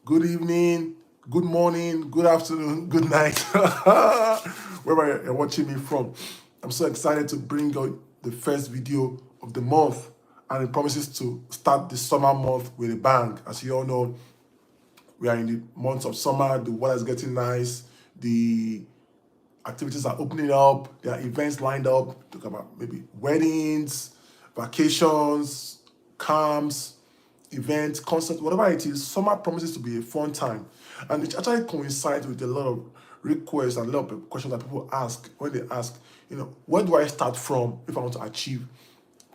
good evening, good morning, good afternoon, good night, wherever you're watching me from. I'm so excited to bring you the first video of the month, and it promises to start the summer month with a bang. As you all know, we are in the months of summer, the weather is getting nice, the activities are opening up, there are events lined up, talk about maybe weddings, vacations, camps, events, concerts, whatever it is. Summer promises to be a fun time. And it actually coincides with a lot of requests and a lot of questions that people ask when they ask, where do I start from if I want to achieve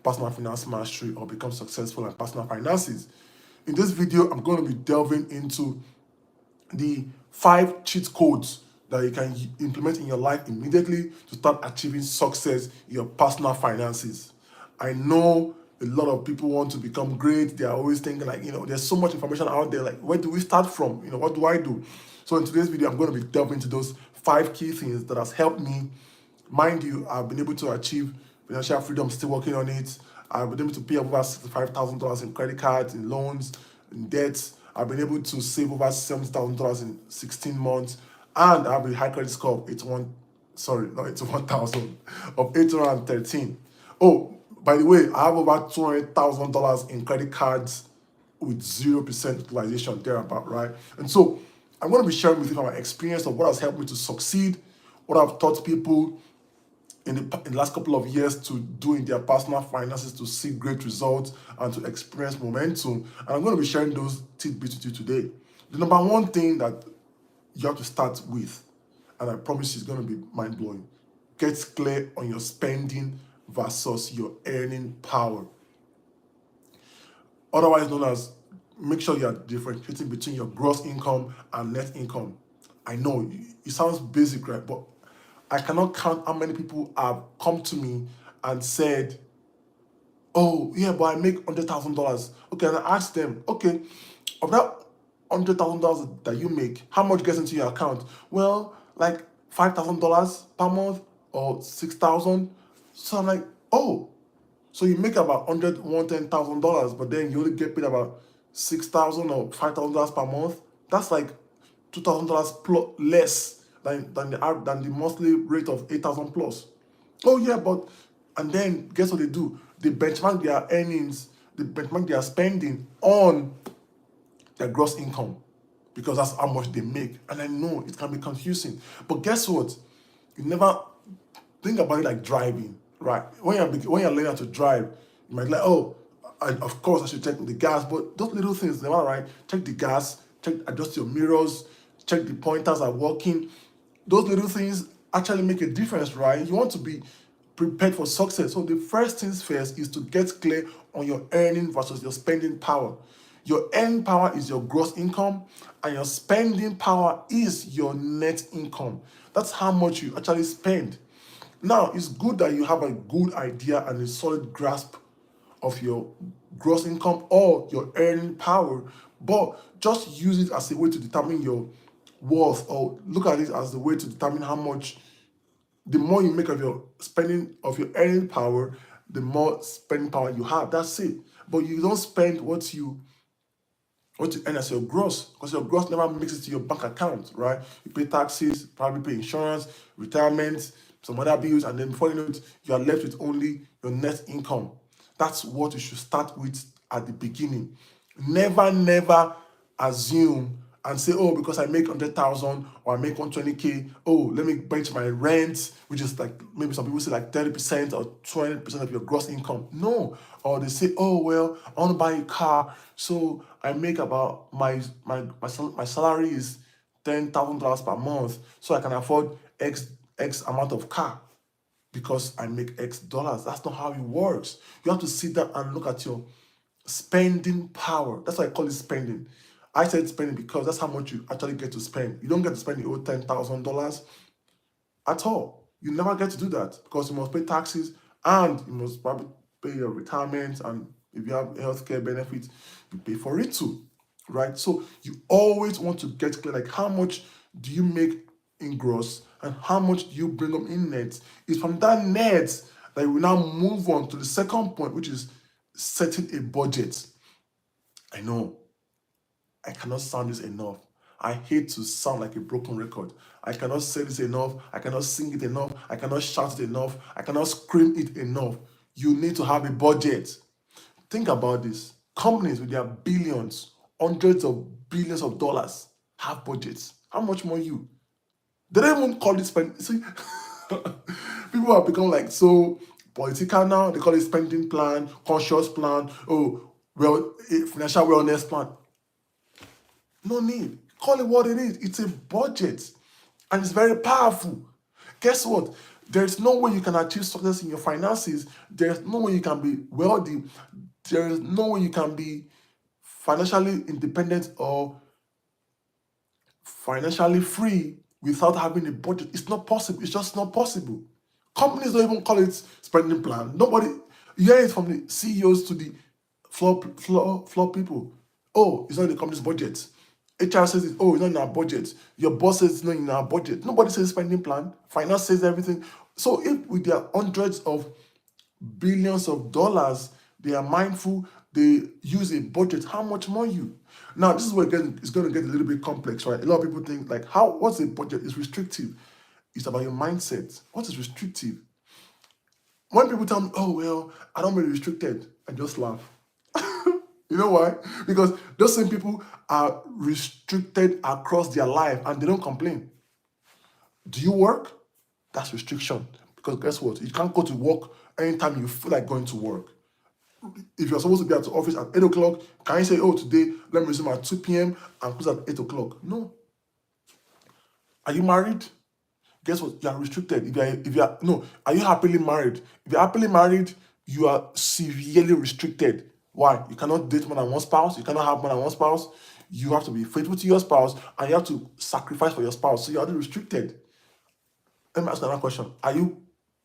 personal finance mastery or become successful in personal finances? In this video, I'm going to be delving into the 5 cheat codes that you can implement in your life immediately to start achieving success in your personal finances. I know a lot of people want to become great. They are always thinking like, there's so much information out there. Like, where do we start from? What do I do? So in today's video, I'm going to be delving into those 5 key things that has helped me. Mind you, I've been able to achieve financial freedom, still working on it. I've been able to pay over $65,000 in credit cards, in loans, in debts. I've been able to save over $70,000 in 16 months. And I have a high credit score of 81,000 of 813. Oh, by the way, I have over $200,000 in credit cards with 0% utilization thereabout, right? And so I'm going to be sharing with you my experience of what has helped me to succeed, what I've taught people in the last couple of years to do in their personal finances to see great results and to experience momentum. And I'm going to be sharing those tidbits with you today. The number one thing that you have to start with, and I promise you it's going to be mind-blowing, get clear on your spending versus your earning power. Otherwise known as, make sure you are differentiating between your gross income and net income. I know it sounds basic, right? But I cannot count how many people have come to me and said, oh, yeah, but I make $100,000. Okay, and I asked them, okay, of that $100,000 that you make, how much gets into your account? Well, like $5,000 per month or 6,000. So I'm like, oh, so you make about $110,000, but then you only get paid about 6,000 or $5,000 per month. That's like $2,000 less than the monthly rate of 8,000 plus. Oh yeah, but and then guess what they do? They benchmark their earnings, they benchmark their spending on their gross income because that's how much they make. And I know it can be confusing, but guess what? You never think about it like driving, right? When you're learning how to drive, you might like, oh, of course I should check the gas, but those little things, never right? Check the gas, adjust your mirrors, check the pointers are working. Those little things actually make a difference, right? You want to be prepared for success. So the first things first is to get clear on your earning versus your spending power. Your earning power is your gross income, and your spending power is your net income. That's how much you actually spend. Now, it's good that you have a good idea and a solid grasp of your gross income or your earning power, but just use it as a way to determine your worth, or look at it as the way to determine how much. The more you make of your spending, of your earning power, the more spending power you have. That's it. But you don't spend what you earn as your gross, because your gross never makes it to your bank account, right? You pay taxes, probably pay insurance, retirement, some other bills, and then before you know it, you are left with only your net income. That's what you should start with at the beginning. Never assume and say, oh, because I make 100,000 or I make 120K, oh, let me bench my rent, which is like maybe some people say like 30% or 20% of your gross income. No. Or they say, oh, well, I want to buy a car, so I make about my salary is $10,000 per month, so I can afford X amount of car because I make X dollars. That's not how it works. You have to sit down and look at your spending power. That's why I call it spending. I said spending because that's how much you actually get to spend. You don't get to spend the whole $10,000 at all. You never get to do that because you must pay taxes and you must probably pay your retirement, and if you have healthcare benefits, you pay for it too, right? So you always want to get clear, like how much do you make in gross and how much do you bring up in net? It's from that net that we now move on to the second point, which is setting a budget. I know I cannot sound this enough. I hate to sound like a broken record. I cannot say this enough. I cannot sing it enough. I cannot shout it enough. I cannot scream it enough. You need to have a budget. Think about this. Companies with their billions, hundreds of billions of dollars have budgets. How much more you? They don't even call it spend. See, people have become like so political now. They call it spending plan, conscious plan. Oh, well, financial wellness plan. No need. Call it what it is. It's a budget, and it's very powerful. Guess what? There is no way you can achieve success in your finances. There is no way you can be wealthy. There is no way you can be financially independent or financially free without having a budget. It's not possible. It's just not possible. Companies don't even call it spending plan. Nobody, you hear it from the CEOs to the floor people. Oh, it's not in the company's budget. HR says it, oh, it's not in our budget. Your boss says it's not in our budget. Nobody says spending plan. Finance says everything. So if with their hundreds of billions of dollars, they are mindful, they use a budget, how much more you? Now, this is where it's going to get a little bit complex, right? A lot of people think, like, what's a budget? It's restrictive. It's about your mindset. What is restrictive? When people tell me, oh, well, I don't really restricted, I just laugh. You know why? Because those same people are restricted across their life and they don't complain. Do you work? That's restriction. Because guess what? You can't go to work anytime you feel like going to work. If you're supposed to be at the office at 8 o'clock, can you say, oh, today, let me resume at 2 p.m. and close at 8 o'clock? No. Are you married? Guess what? You are restricted. No, are you happily married? If you're happily married, you are severely restricted. Why? You cannot date more than one spouse. You cannot have more than one spouse. You have to be faithful to your spouse and you have to sacrifice for your spouse. So you're already restricted. Let me ask another question. Are you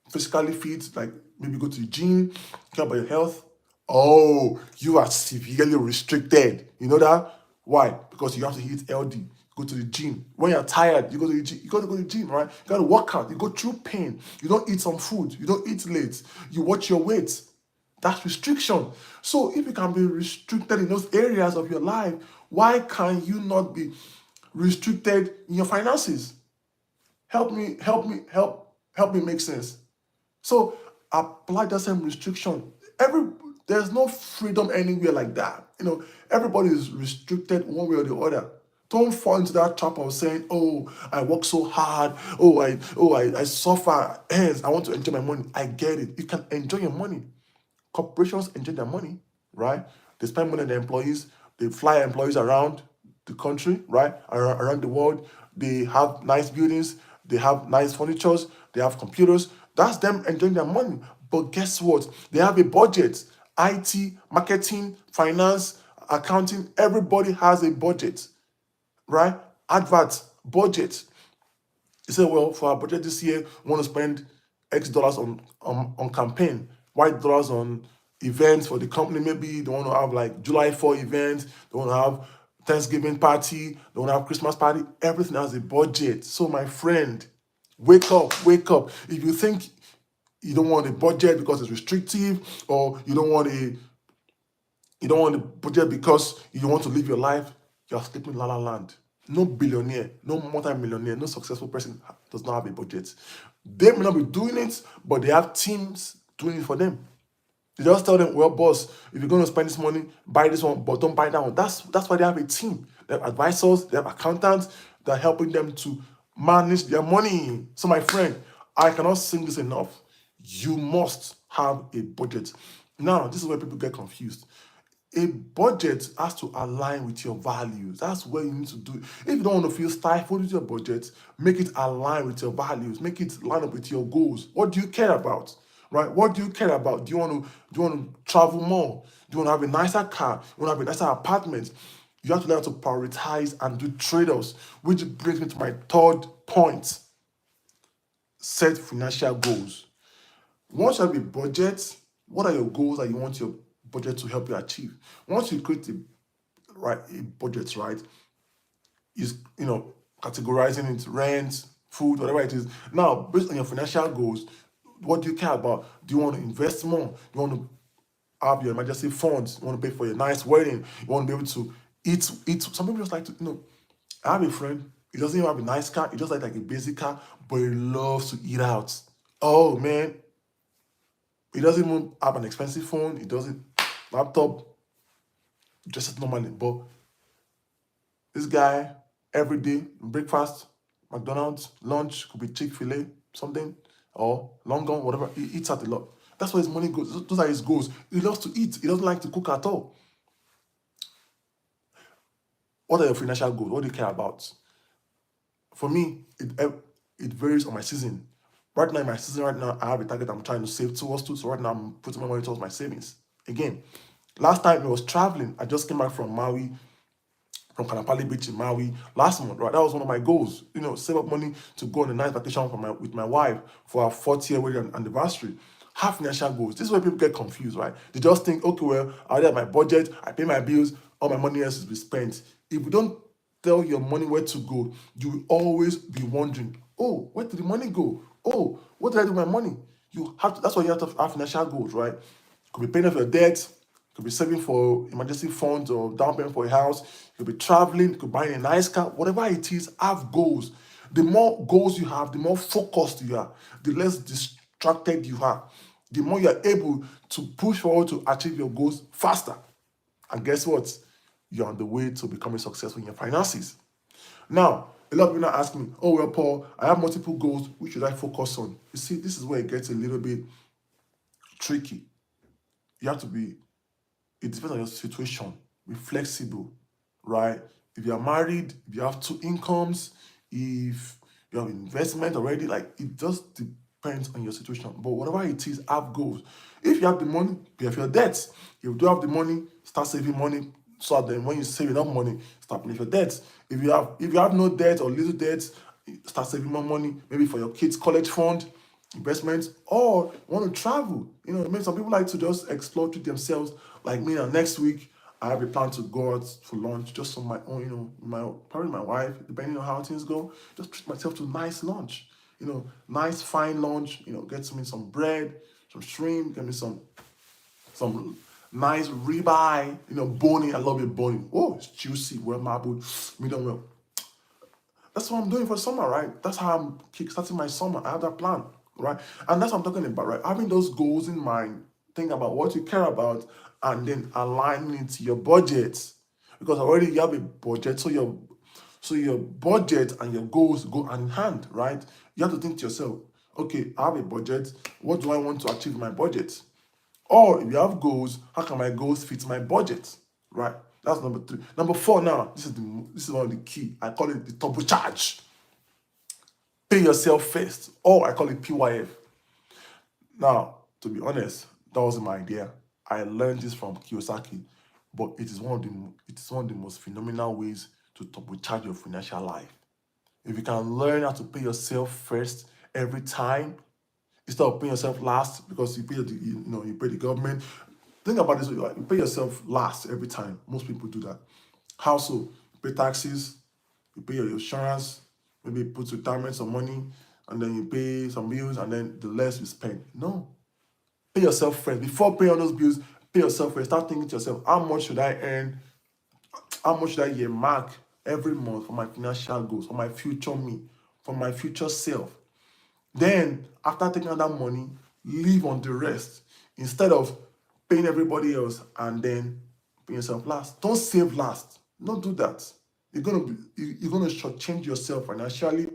physically fit? Like maybe go to the gym, care about your health? Oh, you are severely restricted. You know that? Why? Because you have to eat healthy. Go to the gym. When you're tired, you go to the gym. You got to go to the gym, right? You got to work out. You go through pain. You don't eat some food. You don't eat late. You watch your weight. That's restriction. So if you can be restricted in those areas of your life, why can you not be restricted in your finances? Help me make sense. So apply the same restriction. There's no freedom anywhere like that. Everybody is restricted one way or the other. Don't fall into that trap of saying, "Oh, I work so hard. I suffer. Hence, I want to enjoy my money." I get it. You can enjoy your money. Corporations enjoy their money, right? They spend money on their employees. They fly employees around the country, right? Around the world. They have nice buildings. They have nice furniture. They have computers. That's them enjoying their money. But guess what? They have a budget. IT, marketing, finance, accounting, everybody has a budget, right? Adverts, budget. You say, well, for our budget this year, we want to spend X dollars on campaign, Y dollars on events for the company. Maybe they want to have like July 4 events, they want to have Thanksgiving party, they want to have Christmas party. Everything has a budget. So my friend, wake up, wake up. If you think you don't want a budget because it's restrictive, or you don't want a budget because you want to live your life, you're sleeping in la la land. No billionaire, no multi-millionaire, no successful person does not have a budget. They may not be doing it, but they have teams doing it for them. They just tell them, well, boss, if you're going to spend this money, buy this one, but don't buy that one. That's why they have a team. They have advisors, they have accountants that are helping them to manage their money. So my friend, I cannot sing this enough. You must have a budget. Now, this is where people get confused. A budget has to align with your values. That's where you need to do it. If you don't want to feel stifled with your budget, make it align with your values. Make it line up with your goals. What do you care about? Right? What do you care about? Do you want to travel more? Do you want to have a nicer car? Do you want to have a nicer apartment? You have to learn to prioritize and do trade-offs, which brings me to my third point. Set financial goals. Once you have a budget, what are your goals that you want your budget to help you achieve? Once you create a budget, right, is categorizing it, rent, food, whatever it is. Now, based on your financial goals, what do you care about? Do you want to invest more? Do you want to have your emergency funds? You want to pay for your nice wedding? You want to be able to Some people just like to, I have a friend, he doesn't even have a nice car, he just like a basic car, but he loves to eat out. Oh man, he doesn't even have an expensive phone, he doesn't laptop, just normally. But this guy, every day, breakfast, McDonald's, lunch, could be Chick-fil-A, something, or Long Gone, whatever. He eats out a lot. That's where his money goes. Those are his goals. He loves to eat. He doesn't like to cook at all. What are your financial goals? What do you care about? For me, it varies on my season. Right now, in my season, right now, I have a target I'm trying to save towards to. So right now, I'm putting my money towards my savings. Again, last time I was traveling, I just came back from Maui, from Kanapali Beach in Maui last month, right? That was one of my goals. Save up money to go on a nice vacation with my wife for our 4th year wedding anniversary. Have financial goals. This is where people get confused, right? They just think, okay, well, I already have my budget, I pay my bills, all my money else is be spent. If you don't tell your money where to go, you will always be wondering, oh, where did the money go? Oh, what did I do with my money? That's why you have to have financial goals, right? Could be paying off your debt, could be saving for emergency funds or down payment for a house, could be traveling, could buy a nice car, whatever it is, have goals. The more goals you have, the more focused you are, the less distracted you are, the more you are able to push forward to achieve your goals faster. And guess what? You're on the way to becoming successful in your finances. Now, a lot of people now ask me, oh, well, Paul, I have multiple goals. Which should I focus on? You see, this is where it gets a little bit tricky. You have to be, it depends on your situation. Be flexible, right? If you are married, if you have 2 incomes, if you have investment already, like it just depends on your situation. But whatever it is, have goals. If you have the money, pay off your debts. If you don't have the money, start saving money. So that then when you save enough money, start paying your debts. If you have no debt or little debts, start saving more money, maybe for your kids' college fund, investments, or want to travel. Maybe some people like to just explore to themselves. Like me, now next week I have a plan to go out for lunch just on my own. Probably my wife, depending on how things go, just treat myself to a nice lunch. Nice fine lunch. Get me some bread, some shrimp, get me some nice ribeye. Bony. I love it bony. Oh, it's juicy, well marbled, medium well. That's what I'm doing for summer, right? That's how I'm kickstarting my summer. I have that plan, right? And that's what I'm talking about, right? Having those goals in mind, think about what you care about, and then aligning it to your budget. Because already you have a budget, so your budget and your goals go hand in hand, right? You have to think to yourself, okay, I have a budget. What do I want to achieve in my budget? Or if you have goals, how can my goals fit my budget? Right? That's number 3. Number 4 now, this is one of the key. I call it the turbo charge. Pay yourself first. Or I call it PYF. Now, to be honest, that wasn't my idea. I learned this from Kiyosaki, but it is one of the most phenomenal ways to turbocharge your financial life. If you can learn how to pay yourself first every time, instead of paying yourself last because you pay the government. Think about this: you pay yourself last every time. Most people do that. How so? You pay taxes, you pay your insurance, maybe you put retirement some money, and then you pay some bills, and then the less you spend. No, pay yourself first. Before paying all those bills, pay yourself first. Start thinking to yourself, how much should I earn? How much should I earmark every month for my financial goals, for my future me, for my future self? Then, after taking out that money, live on the rest instead of paying everybody else and then paying yourself last. Don't save last. Don't do that. You're gonna shortchange yourself financially.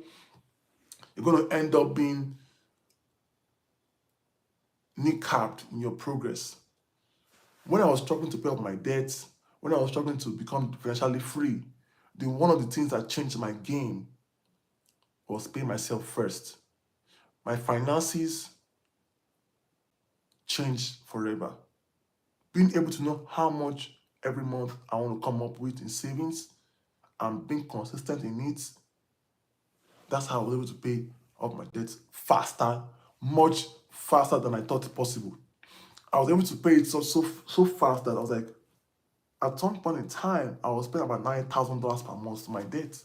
You're gonna end up being kneecapped in your progress. When I was struggling to pay off my debts, when I was struggling to become financially free, one of the things that changed my game was paying myself first. My finances changed forever. Being able to know how much every month I want to come up with in savings and being consistent in it, that's how I was able to pay off my debts faster, much faster than I thought possible. I was able to pay it so fast that I was like, at some point in time, I was paying about $9,000 per month to my debt.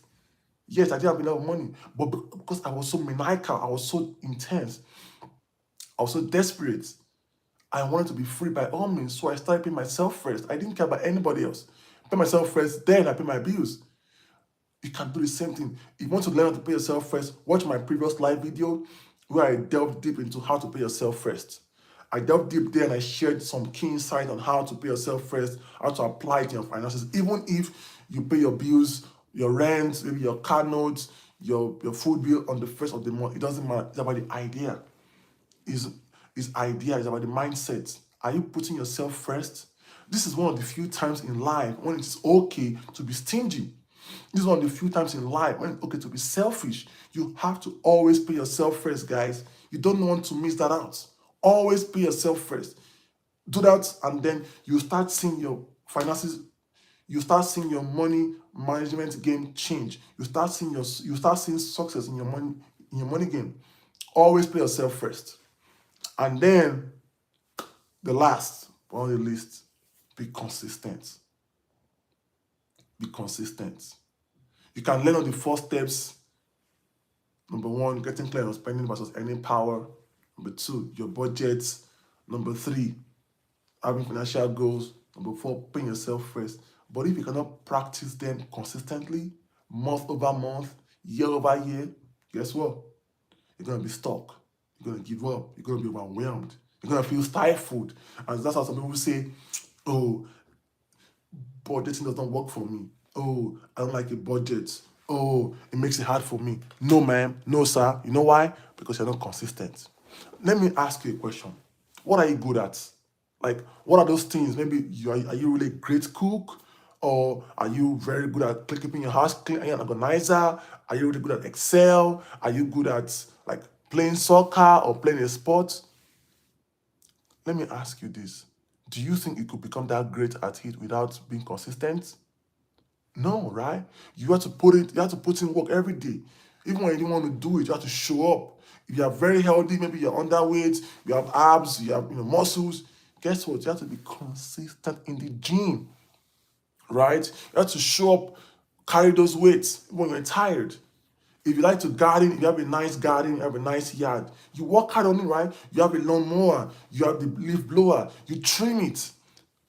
Yes, I didn't have enough money, but because I was so maniacal, I was so intense, I was so desperate, I wanted to be free by all means, so I started paying myself first. I didn't care about anybody else. Pay myself first, then I pay my bills. You can do the same thing. If you want to learn how to pay yourself first, watch my previous live video where I delved deep into how to pay yourself first. I delved deep there and I shared some key insight on how to pay yourself first, how to apply it in your finances. Even if you pay your bills, your rent, maybe your car notes, your food bill on the first of the month, it doesn't matter. It's about the idea. Is idea is about the mindset. Are you putting yourself first? This is one of the few times in life when it's okay to be stingy. This is one of the few times in life when it's okay to be selfish. You have to always pay yourself first, guys. You don't want to miss that out. Always pay yourself first. Do that, and then you start seeing your finances, you start seeing your money management game change. You start seeing success in your money game. Always pay yourself first. And then the last but not the least, be consistent. Be consistent. You can learn on the 4 steps. Number 1, getting clear on spending versus earning power. Number 2, your budget. Number 3, having financial goals. Number 4, paying yourself first. But if you cannot practice them consistently, month over month, year over year, guess what? You're going to be stuck. You're going to give up. You're going to be overwhelmed. You're going to feel stifled. And that's how some people say, oh, budgeting does not work for me. Oh, I don't like a budget. Oh, it makes it hard for me. No, ma'am. No, sir. You know why? Because you're not consistent. Let me ask you a question. What are you good at? Like, what are those things? Maybe are you really a great cook? Or are you very good at keeping your house clean? Are you an organizer? Are you really good at Excel? Are you good at like playing soccer or playing a sport? Let me ask you this. Do you think you could become that great at it without being consistent? No, right? You have to put in work every day. Even when you don't want to do it, you have to show up. If you are very healthy, maybe you're underweight, you have abs, you have muscles, guess what? You have to be consistent in the gym, right? You have to show up, carry those weights when you're tired. If you like to garden, if you have a nice garden, you have a nice yard, you work hard on it, right? You have a lawnmower, you have the leaf blower, you trim it.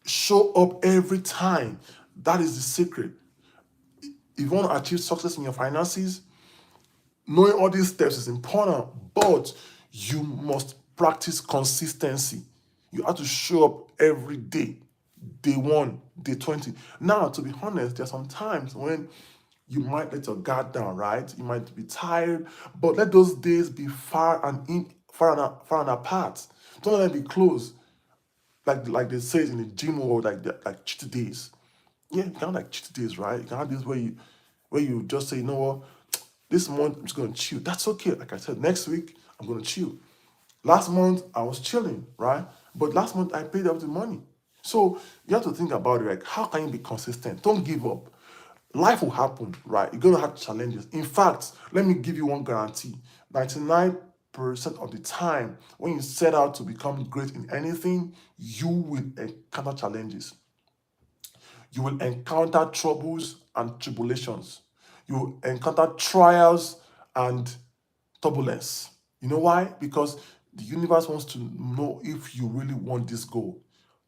Show up every time. That is the secret. If you want to achieve success in your finances, knowing all these steps is important, but you must practice consistency. You have to show up every day, day 1, day 20. Now, to be honest, there are some times when you might let your guard down, right? You might be tired, but let those days be far and apart. Don't let them be close, like they say in the gym world, like cheat days. Yeah, you can have like cheat days, right? You can have this where you just say, you know what, this month I'm just gonna chill. That's okay. Like I said, next week I'm gonna chill. Last month I was chilling, right? But last month I paid up the money. So you have to think about it, like how can you be consistent? Don't give up. Life will happen, right? You're gonna have challenges. In fact, let me give you one guarantee. 99% of the time, when you set out to become great in anything, you will encounter challenges. You will encounter troubles and tribulations. You will encounter trials and turbulence. You know why? Because the universe wants to know if you really want this goal.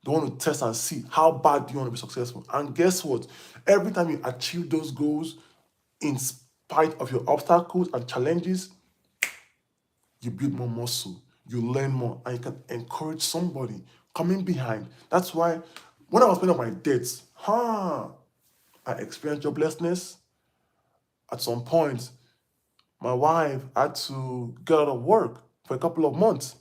They want to test and see how bad do you want to be successful. And guess what? Every time you achieve those goals, in spite of your obstacles and challenges, you build more muscle, you learn more, and you can encourage somebody coming behind. That's why when I was paying off my debts, I experienced joblessness. At some point, my wife had to get out of work for a couple of months,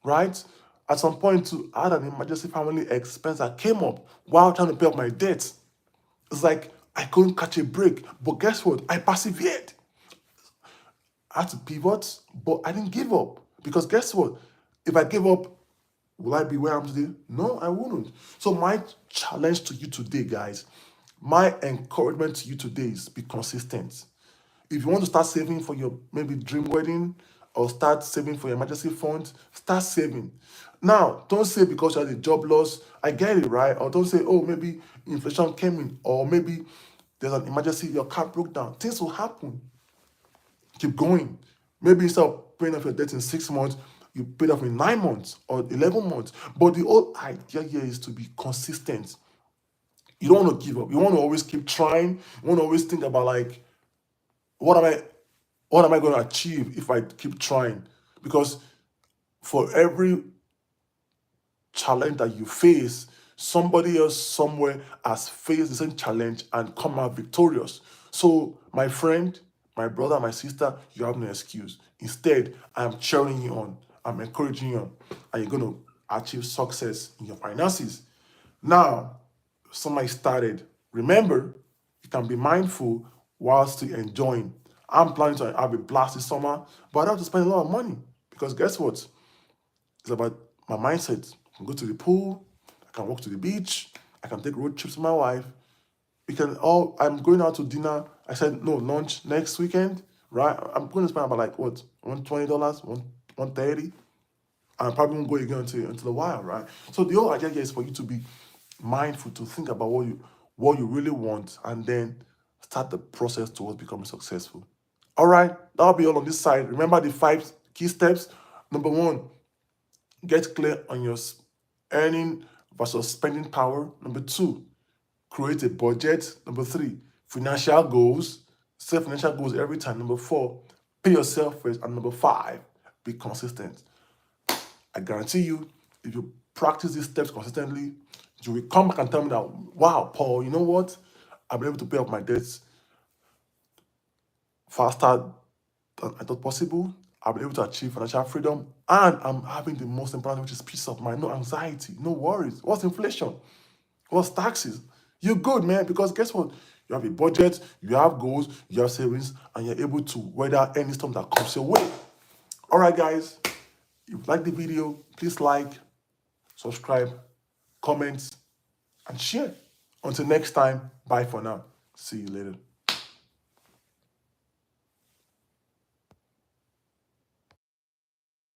right? At some point, too, I had an emergency family expense that came up while trying to pay off my debts. It's like I couldn't catch a break. But guess what? I persevered. I had to pivot, but I didn't give up. Because guess what? If I gave up, will I be where I'm today? No, I wouldn't. So my challenge to you today, guys, my encouragement to you today is be consistent. If you want to start saving for your maybe dream wedding or start saving for your emergency fund, start saving. Now, don't say because you had a job loss, I get it, right? Or don't say, oh, maybe inflation came in, or maybe there's an emergency, your car broke down. Things will happen. Keep going. Maybe instead of paying off your debt in 6 months, you pay it off in 9 months or 11 months. But the whole idea here is to be consistent. You don't want to give up. You want to always keep trying. You want to always think about like, what am I what am I going to achieve if I keep trying? Because for every challenge that you face, somebody else somewhere has faced the same challenge and come out victorious. So, my friend, my brother, my sister, you have no excuse. Instead, I'm cheering you on, I'm encouraging you on, and you're going to achieve success in your finances. Now, somebody started. Remember, you can be mindful while still enjoying. I'm planning to have a blast this summer, but I have to spend a lot of money because guess what? It's about my mindset. I can go to the pool, I can walk to the beach, I can take road trips with my wife. We can all I'm going out to dinner. I said no lunch next weekend, right? I'm going to spend about like what, $120, 130. I probably won't go again until a while, right? So the whole idea here is for you to be mindful, to think about what you really want, and then start the process towards becoming successful. All right, that'll be all on this side. Remember the 5 key steps. Number one, get clear on your earning versus spending power. Number two, create a budget. Number three, financial goals. Set financial goals every time. Number four, pay yourself first. And number five, be consistent. I guarantee you, if you practice these steps consistently, you will come back and tell me that, wow, Paul, you know what? I've been able to pay off my debts faster than I thought possible. I've been able to achieve financial freedom, and I'm having the most important, which is peace of mind, no anxiety, no worries. What's inflation? What's taxes? You're good, man, because guess what? You have a budget, you have goals, you have savings, and you're able to weather any storm that comes your way. All right, guys, if you like the video, please like, subscribe, comment, and share. Until next time, bye for now. See you later.